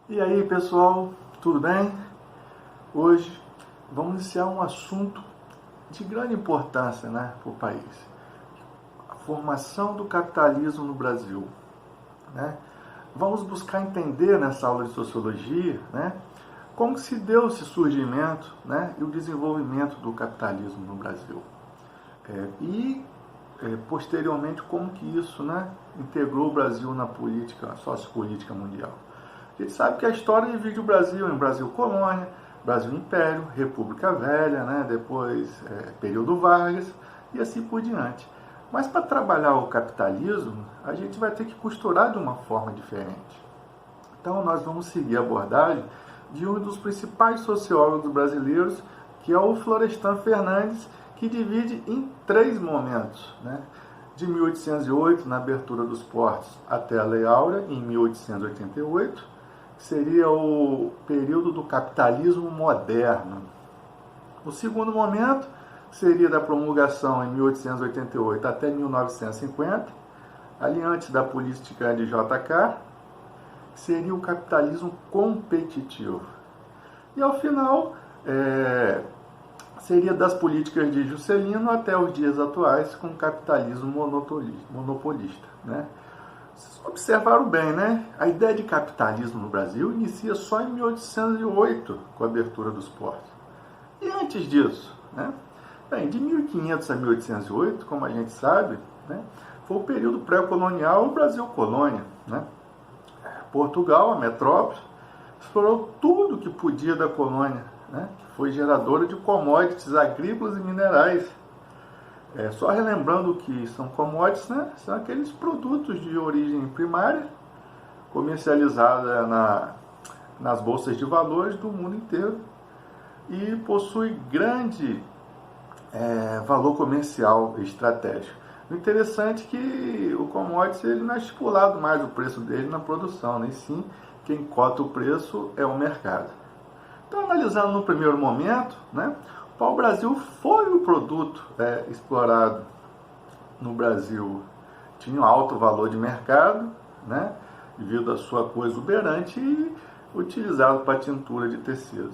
E aí, pessoal, tudo bem? Hoje vamos iniciar um assunto de grande importância, para o país: a formação do capitalismo no Brasil. Né? Vamos buscar entender nessa aula de sociologia, como se deu esse surgimento, e o desenvolvimento do capitalismo no Brasil. Posteriormente, como que isso, integrou o Brasil na política, na sociopolítica mundial. A gente sabe que a história divide o Brasil em Brasil Colônia, Brasil Império, República Velha, depois período Vargas e assim por diante. Mas para trabalhar o capitalismo, a gente vai ter que costurar de uma forma diferente. Então nós vamos seguir a abordagem de um dos principais sociólogos brasileiros, que é o Florestan Fernandes, que divide em 3 momentos. De 1808, na abertura dos portos, até a Lei Áurea, em 1888, que seria o período do capitalismo moderno. O segundo momento seria da promulgação em 1888 até 1950, ali antes da política de JK, que seria o capitalismo competitivo. E ao final, seria das políticas de Juscelino até os dias atuais, com o capitalismo monopolista. Vocês observaram bem, a ideia de capitalismo no Brasil inicia só em 1808, com a abertura dos portos. E antes disso, Bem, de 1500 a 1808, como a gente sabe, foi o período pré-colonial, o Brasil colônia. Portugal, a metrópole, explorou tudo que podia da colônia, que foi geradora de commodities agrícolas e minerais. Só relembrando que são commodities, são aqueles produtos de origem primária, comercializados nas bolsas de valores do mundo inteiro, e possui grande valor comercial estratégico. O interessante é que o commodities ele não é estipulado mais o preço dele na produção, nem sim quem cota o preço é o mercado. Então, analisando no primeiro momento, o pau-brasil foi o produto explorado no Brasil. Tinha um alto valor de mercado, devido à sua cor exuberante, e utilizado para tintura de tecidos.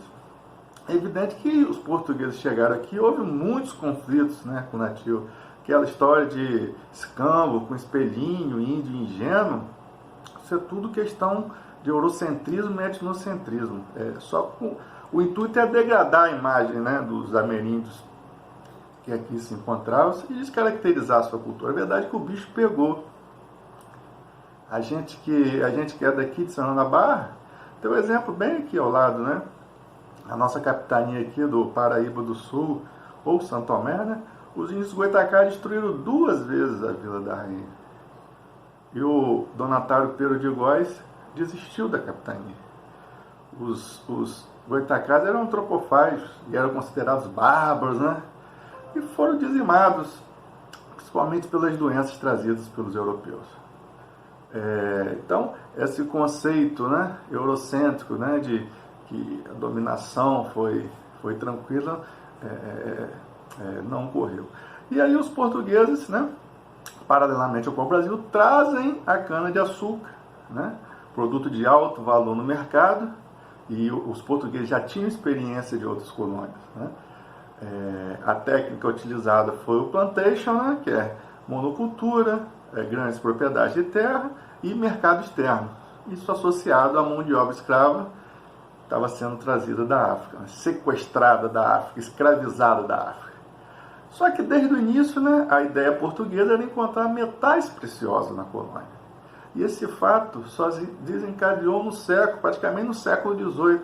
É evidente que os portugueses chegaram aqui, houve muitos conflitos com o nativo. Aquela história de escambo com espelhinho, índio ingênuo, isso é tudo questão de eurocentrismo e etnocentrismo. O intuito é degradar a imagem dos ameríndios que aqui se encontravam e descaracterizar a sua cultura. A verdade é que o bicho pegou. A gente que é daqui de São João da Barra, tem um exemplo bem aqui ao lado, A nossa capitania aqui do Paraíba do Sul, ou Santo Tomé, os índios Goitacá destruíram 2 vezes a Vila da Rainha. E o Donatário Pero de Góes desistiu da capitania. Os Goitacás eram antropofágicos e eram considerados bárbaros, e foram dizimados, principalmente pelas doenças trazidas pelos europeus. Então, esse conceito eurocêntrico, de que a dominação foi tranquila, não ocorreu. E aí os portugueses, paralelamente ao pau-brasil, trazem a cana-de-açúcar, produto de alto valor no mercado, e os portugueses já tinham experiência de outras colônias. A técnica utilizada foi o plantation, que é monocultura, grandes propriedades de terra e mercado externo. Isso associado à mão de obra escrava, estava sendo trazida da África, sequestrada da África, escravizada da África. Só que desde o início, a ideia portuguesa era encontrar metais preciosos na colônia. E esse fato só desencadeou praticamente no século XVIII,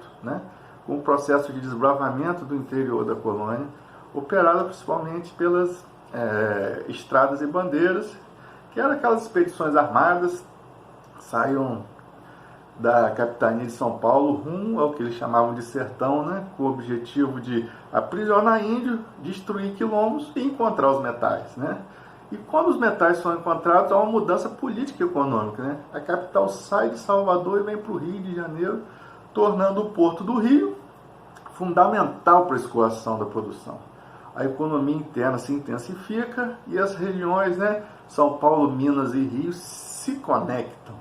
com o processo de desbravamento do interior da colônia, operado principalmente pelas estradas e bandeiras, que eram aquelas expedições armadas que saíam da capitania de São Paulo rumo ao que eles chamavam de sertão, com o objetivo de aprisionar índio, destruir quilombos e encontrar os metais. E quando os metais são encontrados, há uma mudança política e econômica. A capital sai de Salvador e vem para o Rio de Janeiro, tornando o porto do Rio fundamental para a escoação da produção. A economia interna se intensifica e as regiões, São Paulo, Minas e Rio, se conectam.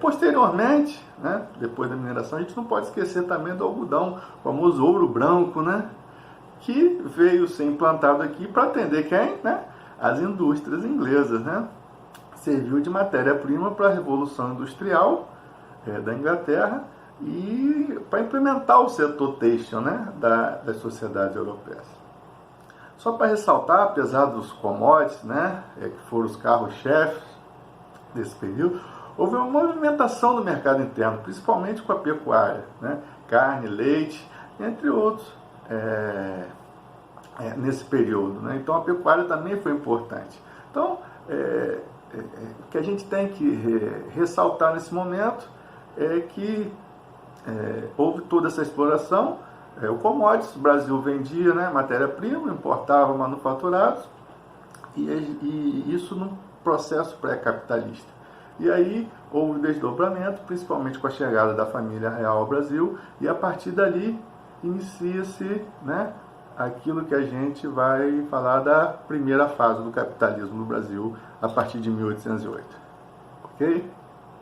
Posteriormente, né, depois da mineração, a gente não pode esquecer também do algodão, o famoso ouro branco, né, que veio ser implantado aqui para atender quem? Né? As indústrias inglesas. Né? Serviu de matéria-prima para a Revolução Industrial da Inglaterra e para implementar o setor têxtil, né, das sociedades europeias. Só para ressaltar, apesar dos commodities, né, que foram os carros-chefes desse período, houve uma movimentação no mercado interno, principalmente com a pecuária, né, carne, leite, entre outros, nesse período. Né? Então a pecuária também foi importante. Então, o que a gente tem que ressaltar nesse momento é que houve toda essa exploração. O commodities, o Brasil vendia, né, matéria-prima, importava manufaturados, e isso num processo pré-capitalista. E aí houve desdobramento, principalmente com a chegada da família real ao Brasil, e a partir dali inicia-se, né, aquilo que a gente vai falar da primeira fase do capitalismo no Brasil, a partir de 1808. Ok?